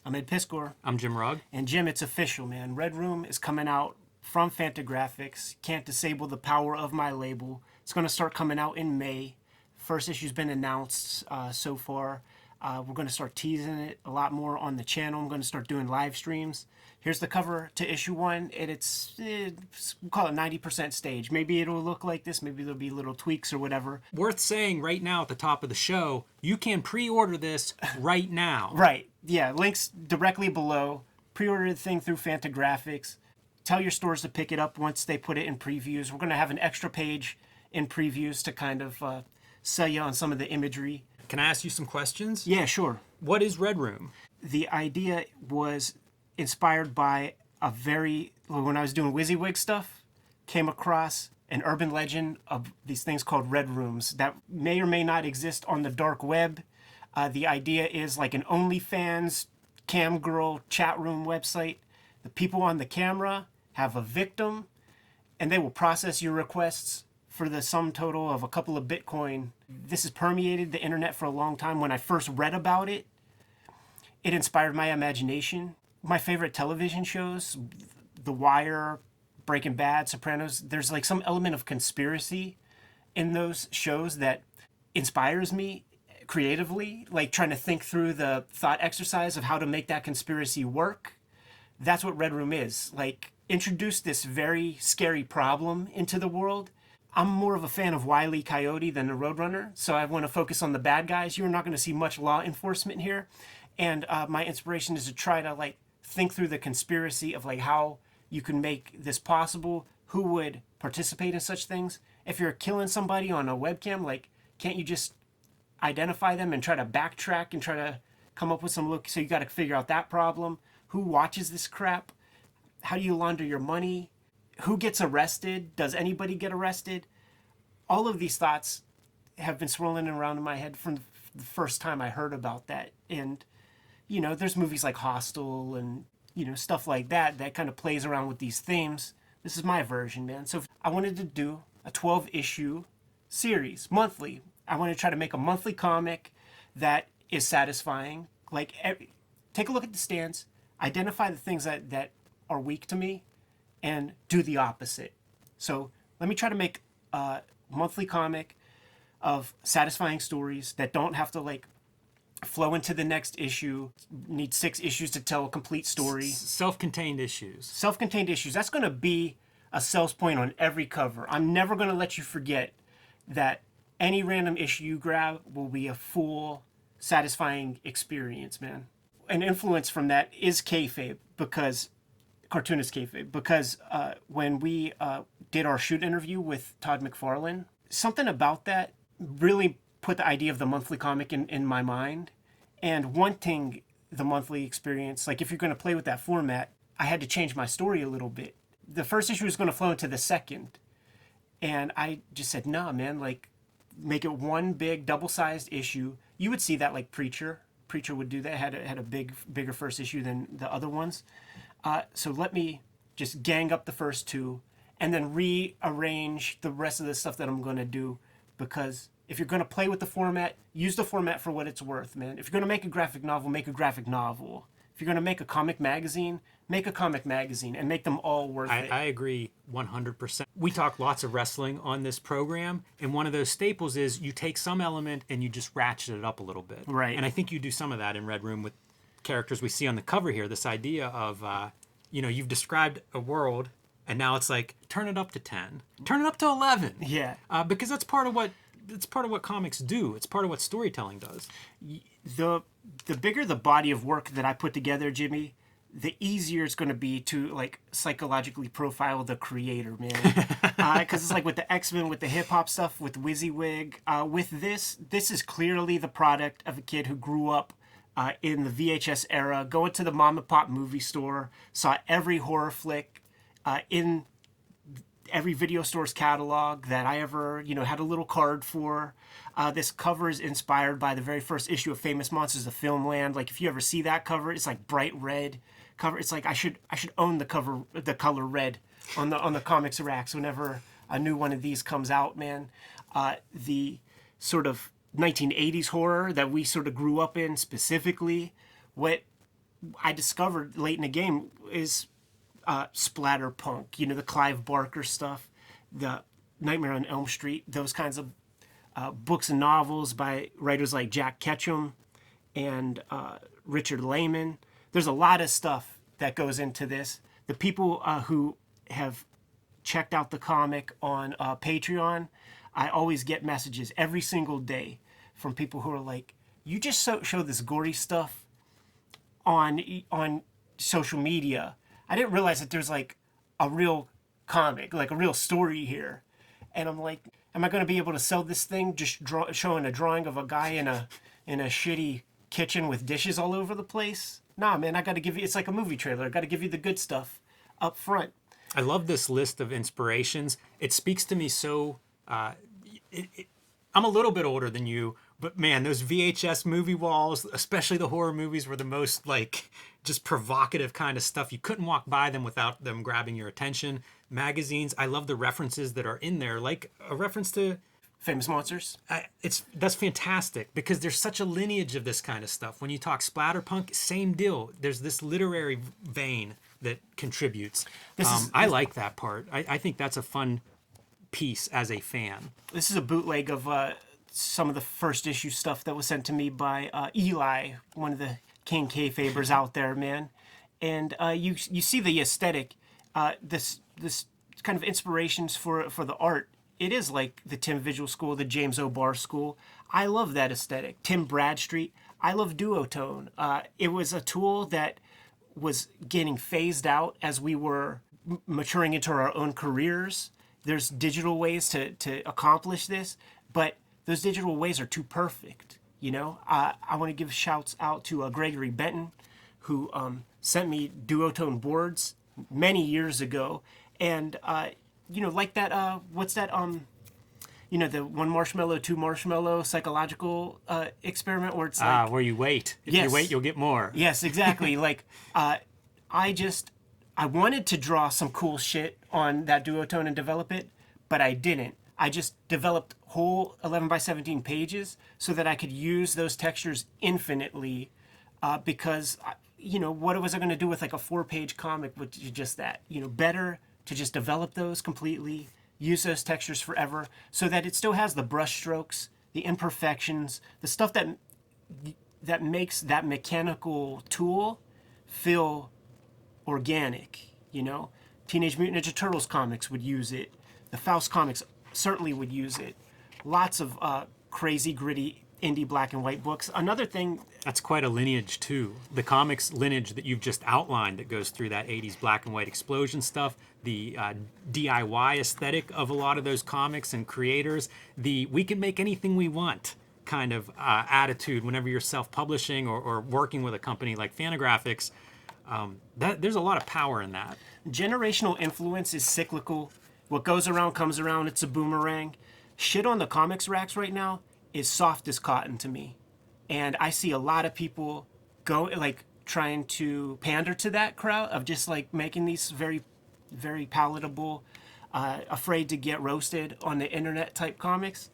I'm Ed PISKOR. I'm Jim Rugg. And Jim, it's official, man. Red Room is coming out from Fantagraphics. Can't disable the power of my label. It's going to start coming out in May. First issue's been announced so far. We're going to start teasing it a lot more on the channel. I'm going to start doing live streams. Here's the cover to issue 1, and we'll call it 90% stage. Maybe it'll look like this. Maybe there'll be little tweaks or whatever. Worth saying right now at the top of the show, you can pre-order this right now. Right. Yeah, links directly below. Pre-order the thing through Fantagraphics. Tell your stores to pick it up once they put it in previews. We're going to have an extra page in previews to kind of sell you on some of the imagery. Can I ask you some questions? Yeah, sure. What is Red Room? The idea was inspired by when I was doing WYSIWYG stuff, came across an urban legend of these things called Red Rooms that may or may not exist on the dark web. The idea is like an OnlyFans cam girl chat room website. The people on the camera have a victim, and they will process your requests for the sum total of a couple of Bitcoin. This has permeated the internet for a long time. When I first read about it, it inspired my imagination. My favorite television shows, The Wire, Breaking Bad, Sopranos, there's like some element of conspiracy in those shows that inspires me creatively, like trying to think through the thought exercise of how to make that conspiracy work. That's what Red Room is. Like, introduce this very scary problem into the world. I'm more of a fan of Wile E. Coyote than the Roadrunner, so I want to focus on the bad guys. You're not going to see much law enforcement here. And my inspiration is to try to like think through the conspiracy of like how you can make this possible, who would participate in such things. If you're killing somebody on a webcam, like, can't you just identify them and try to backtrack and try to come up with some look? So you got to figure out that problem. Who watches this crap? How do you launder your money? Who gets arrested? Does anybody get arrested? All of these thoughts have been swirling around in my head from the first time I heard about that. And, you know, there's movies like Hostel and, you know, stuff like that that kind of plays around with these themes. This is my version, man. So I wanted to do a 12-issue series, monthly. I want to try to make a monthly comic that is satisfying. Like, take a look at the stands, identify the things that are weak to me, and do the opposite. So let me try to make a monthly comic of satisfying stories that don't have to like flow into the next issue, need 6 issues to tell a complete story. Self-contained issues. Self-contained issues. That's going to be a sales point on every cover. I'm never going to let you forget that any random issue you grab will be a full, satisfying experience, man. An influence from that is Kayfabe, because Cartoonist Kayfabe, because when we did our shoot interview with Todd McFarlane, something about that really put the idea of the monthly comic in my mind. And wanting the monthly experience, like if you're going to play with that format, I had to change my story a little bit. The first issue was going to flow into the second. And I just said, nah, man, like, make it one big double-sized issue. You would see that like Preacher. Preacher would do that, had a bigger first issue than the other ones. So let me just gang up the first 2 and then rearrange the rest of the stuff that I'm going to do, because if you're going to play with the format, use the format for what it's worth, man. If you're going to make a graphic novel, make a graphic novel. If you're going to make a comic magazine, make a comic magazine, and make them all worth it. I agree 100%. We talk lots of wrestling on this program, and one of those staples is you take some element and you just ratchet it up a little bit. Right. And I think you do some of that in Red Room with characters we see on the cover here. This idea of, you know, you've described a world, and now it's like, turn it up to 10. Turn it up to 11. Yeah. Because that's part of what comics do. It's part of what storytelling does. The bigger the body of work that I put together, Jimmy, the easier it's going to be to like psychologically profile the creator, man. Because it's like with the X-Men, with the hip hop stuff, with WYSIWYG, with this is clearly the product of a kid who grew up in the VHS era, going to the mom and pop movie store, saw every horror flick in every video store's catalog that I ever, you know, had a little card for. This cover is inspired by the very first issue of Famous Monsters of Filmland. Like, if you ever see that cover, it's like bright red cover. It's like I should own the color red on the comics racks whenever a new one of these comes out, man. The sort of 1980s horror that we sort of grew up in specifically, what I discovered late in the game is splatterpunk. You know, the Clive Barker stuff, the Nightmare on Elm Street, those kinds of books and novels by writers like Jack Ketchum and Richard Lehman. There's a lot of stuff that goes into this. The people who have checked out the comic on Patreon, I always get messages every single day from people who are like, "You just show this gory stuff on social media. I didn't realize that there's like a real comic, like a real story here." And I'm like, am I going to be able to sell this thing just showing a drawing of a guy in a shitty kitchen with dishes all over the place? Nah, man, I got to give you. It's like a movie trailer. I got to give you the good stuff up front. I love this list of inspirations. It speaks to me so. I'm a little bit older than you, but man, those VHS movie walls, especially the horror movies, were the most like just provocative kind of stuff. You couldn't walk by them without them grabbing your attention. Magazines, I love the references that are in there, like a reference to Famous Monsters. That's fantastic because there's such a lineage of this kind of stuff. When you talk splatterpunk, same deal. There's this literary vein that contributes. I like that part. I think that's a fun piece as a fan. This is a bootleg of some of the first issue stuff that was sent to me by Eli, one of the King Kayfabers out there, man. And you see the aesthetic, this kind of inspirations for the art. It is like the Tim Visual School, the James O'Barr School. I love that aesthetic. Tim Bradstreet. I love duotone. It was a tool that was getting phased out as we were maturing into our own careers. There's digital ways to accomplish this, but those digital ways are too perfect. You know, I want to give shouts out to Gregory Benton, who sent me duotone boards many years ago, and you know, like that. What's that? You know, the one marshmallow, two marshmallow psychological experiment where it's like where you wait. If Yes. you wait, you'll get more. Yes, exactly. Like, I wanted to draw some cool shit on that duotone and develop it, but I didn't. I just developed whole 11 by 17 pages so that I could use those textures infinitely, because, you know, what was I going to do with like a 4-page comic with just that? You know, better to just develop those completely, use those textures forever, so that it still has the brush strokes, the imperfections, the stuff that makes that mechanical tool feel organic. You know, Teenage Mutant Ninja Turtles comics would use it. The Faust comics certainly would use it. Lots of crazy, gritty, indie black and white books. Another thing... That's quite a lineage, too. The comics lineage that you've just outlined that goes through that 80s black and white explosion stuff, the DIY aesthetic of a lot of those comics and creators, the we can make anything we want kind of attitude whenever you're self-publishing or working with a company like Fantagraphics, there's a lot of power in that. Generational influence is cyclical. What goes around comes around. It's a boomerang. Shit on the comics racks right now is soft as cotton to me. And I see a lot of people trying to pander to that crowd of just like making these very, very palatable, afraid to get roasted on the internet type comics.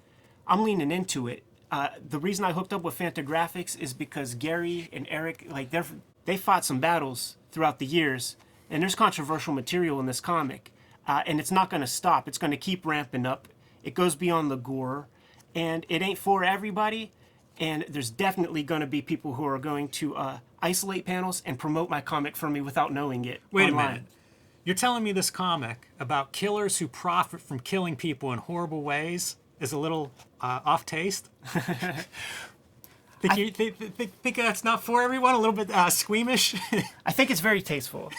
I'm leaning into it. The reason I hooked up with Fantagraphics is because Gary and Eric, like they fought some battles throughout the years, and there's controversial material in this comic, and it's not going to stop. It's going to keep ramping up. It goes beyond the gore, and it ain't for everybody. And there's definitely going to be people who are going to isolate panels and promote my comic for me without knowing it. Wait online. a minute. You're telling me this comic about killers who profit from killing people in horrible ways is a little off taste? Think that's not for everyone? A little bit squeamish? I think it's very tasteful.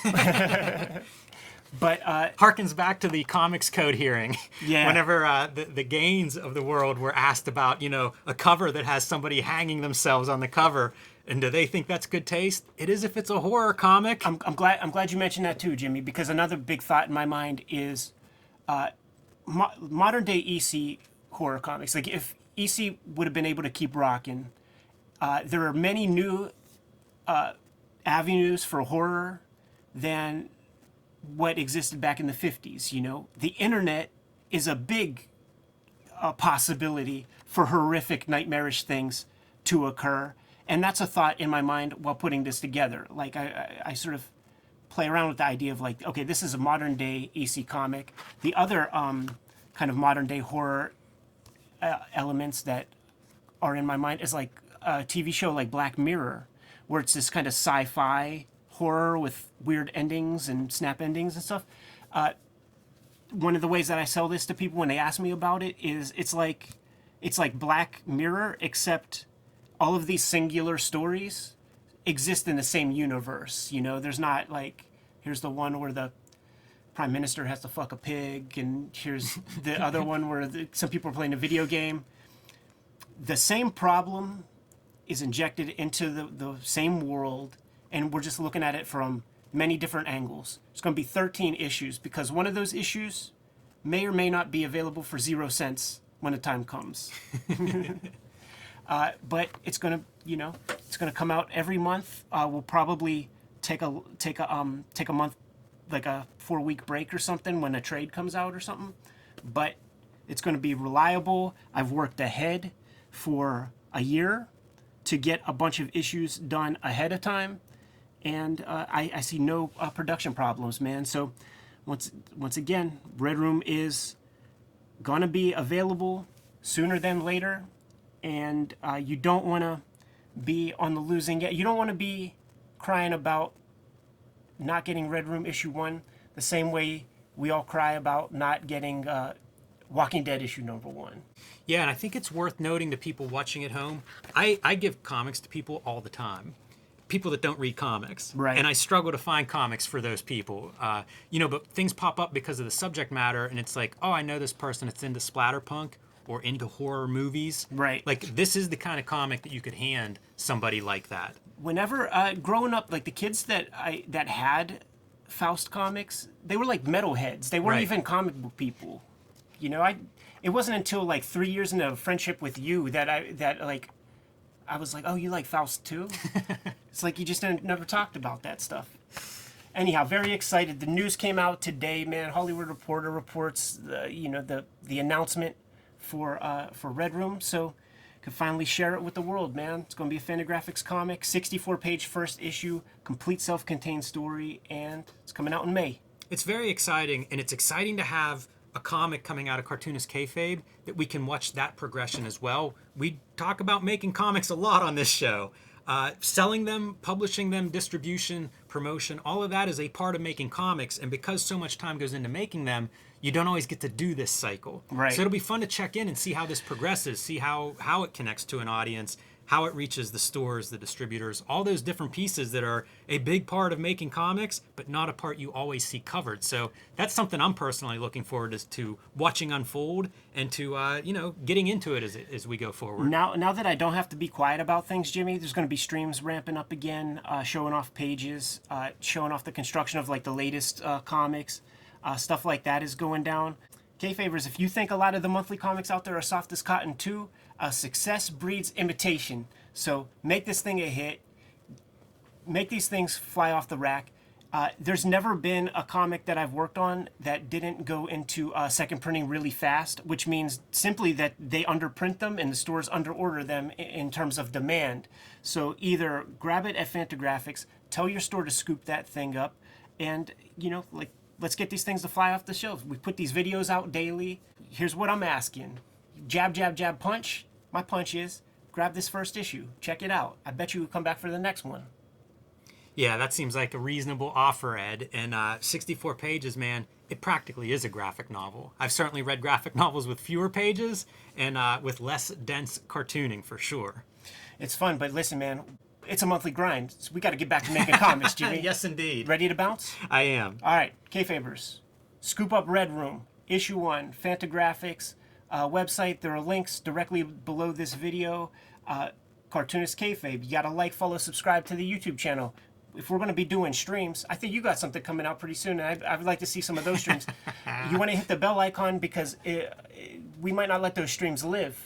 But harkens back to the comics code hearing. Yeah. Whenever the Gaines of the world were asked about, you know, a cover that has somebody hanging themselves on the cover, and do they think that's good taste? It is if it's a horror comic. I'm glad you mentioned that too, Jimmy, because another big thought in my mind is modern day EC horror comics. Like if EC would have been able to keep rocking, there are many new avenues for horror than what existed back in the 50s. You know, the internet is a big possibility for horrific, nightmarish things to occur. And that's a thought in my mind while putting this together. Like I sort of play around with the idea of like, okay, this is a modern day EC comic. The other kind of modern day horror elements that are in my mind is like a TV show like Black Mirror, where it's this kind of sci-fi horror with weird endings and snap endings and stuff. One of the ways that I sell this to people when they ask me about it is it's like Black Mirror, except all of these singular stories exist in the same universe. You know, there's not like, here's the one where the prime minister has to fuck a pig, and here's the other one where some people are playing a video game. The same problem is injected into the same world, and we're just looking at it from many different angles. It's going to be 13 issues, because one of those issues may or may not be available for 0 cents when the time comes. But it's going to, you know, it's going to come out every month. We'll probably take a month, like a 4-week break or something when a trade comes out or something. But it's going to be reliable. I've worked ahead for a year to get a bunch of issues done ahead of time, and I see no production problems, man. So once again, Red Room is gonna be available sooner than later, and you don't want to be on the losing end. You don't want to be crying about not getting Red Room issue 1 the same way we all cry about not getting Walking Dead issue number 1. Yeah, and I think it's worth noting to people watching at home, I give comics to people all the time. People that don't read comics. Right. And I struggle to find comics for those people. You know, but things pop up because of the subject matter, and it's like, oh, I know this person that's into splatterpunk or into horror movies. Right. Like, this is the kind of comic that you could hand somebody like that. Whenever growing up, like the kids that had Faust comics, they were like metalheads. They weren't Right. even comic book people. You know, it wasn't until like 3 years into a friendship with you that I was like, oh, you like Faust too? It's like you just never talked about that stuff. Anyhow, very excited. The news came out today, man. Hollywood Reporter reports the announcement for Red Room, so could finally share it with the world, man. It's going to be a Fantagraphics comic, 64-page first issue, complete self-contained story, and it's coming out in May. It's very exciting, and it's exciting to have a comic coming out of Cartoonist Kayfabe that we can watch that progression as well. We talk about making comics a lot on this show. Selling them, publishing them, distribution, promotion, all of that is a part of making comics, and because so much time goes into making them, you don't always get to do this cycle. Right. So it'll be fun to check in and see how this progresses, see how it connects to an audience, how it reaches the stores, the distributors, all those different pieces that are a big part of making comics, but not a part you always see covered. So that's something I'm personally looking forward to watching unfold and to, getting into it as we go forward. Now that I don't have to be quiet about things, Jimmy, there's going to be streams ramping up again, showing off pages, showing off the construction of like the latest comics. Stuff like that is going down. Kayfabers, if you think a lot of the monthly comics out there are soft as cotton too, success breeds imitation. So make this thing a hit. Make these things fly off the rack. There's never been a comic that I've worked on that didn't go into second printing really fast, which means simply that they underprint them and the stores underorder them in terms of demand. So either grab it at Fantagraphics, tell your store to scoop that thing up, and let's get these things to fly off the shelves. We put these videos out daily. Here's what I'm asking. Jab, jab, jab, punch. My punch is grab this first issue. Check it out. I bet you will come back for the next one. Yeah, that seems like a reasonable offer, Ed. And 64 pages, man, it practically is a graphic novel. I've certainly read graphic novels with fewer pages and with less dense cartooning, for sure. It's fun, but listen, man, it's a monthly grind. So we got to get back to making comics, Jimmy. Yes, indeed. Ready to bounce? I am. All right, Kayfabers, scoop up Red Room, issue 1, Fantagraphics website. There are links directly below this video. Cartoonist Kayfabe. You got to like, follow, subscribe to the YouTube channel. If we're going to be doing streams, I think you got something coming out pretty soon, and I would like to see some of those streams. You want to hit the bell icon because we might not let those streams live.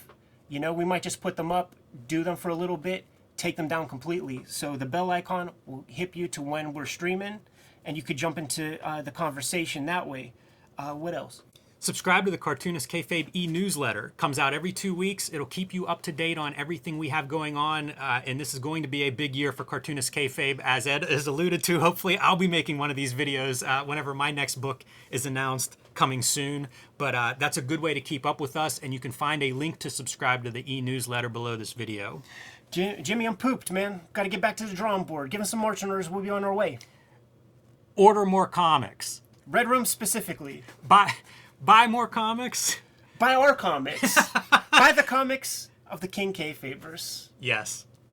You know, we might just put them up, do them for a little bit, take them down completely. So the bell icon will hit you to when we're streaming, and you could jump into the conversation that way. What else? Subscribe to the Cartoonist Kayfabe e-newsletter. Comes out every 2 weeks. It'll keep you up to date on everything we have going on. And this is going to be a big year for Cartoonist Kayfabe. As Ed has alluded to, hopefully I'll be making one of these videos whenever my next book is announced, coming soon. But that's a good way to keep up with us. And you can find a link to subscribe to the e-newsletter below this video. Jimmy, I'm pooped, man. Got to get back to the drawing board. Give us some marching orders. We'll be on our way. Order more comics. Red Room specifically. Buy more comics. Buy our comics. Buy the comics of the King Kayfabers. Yes.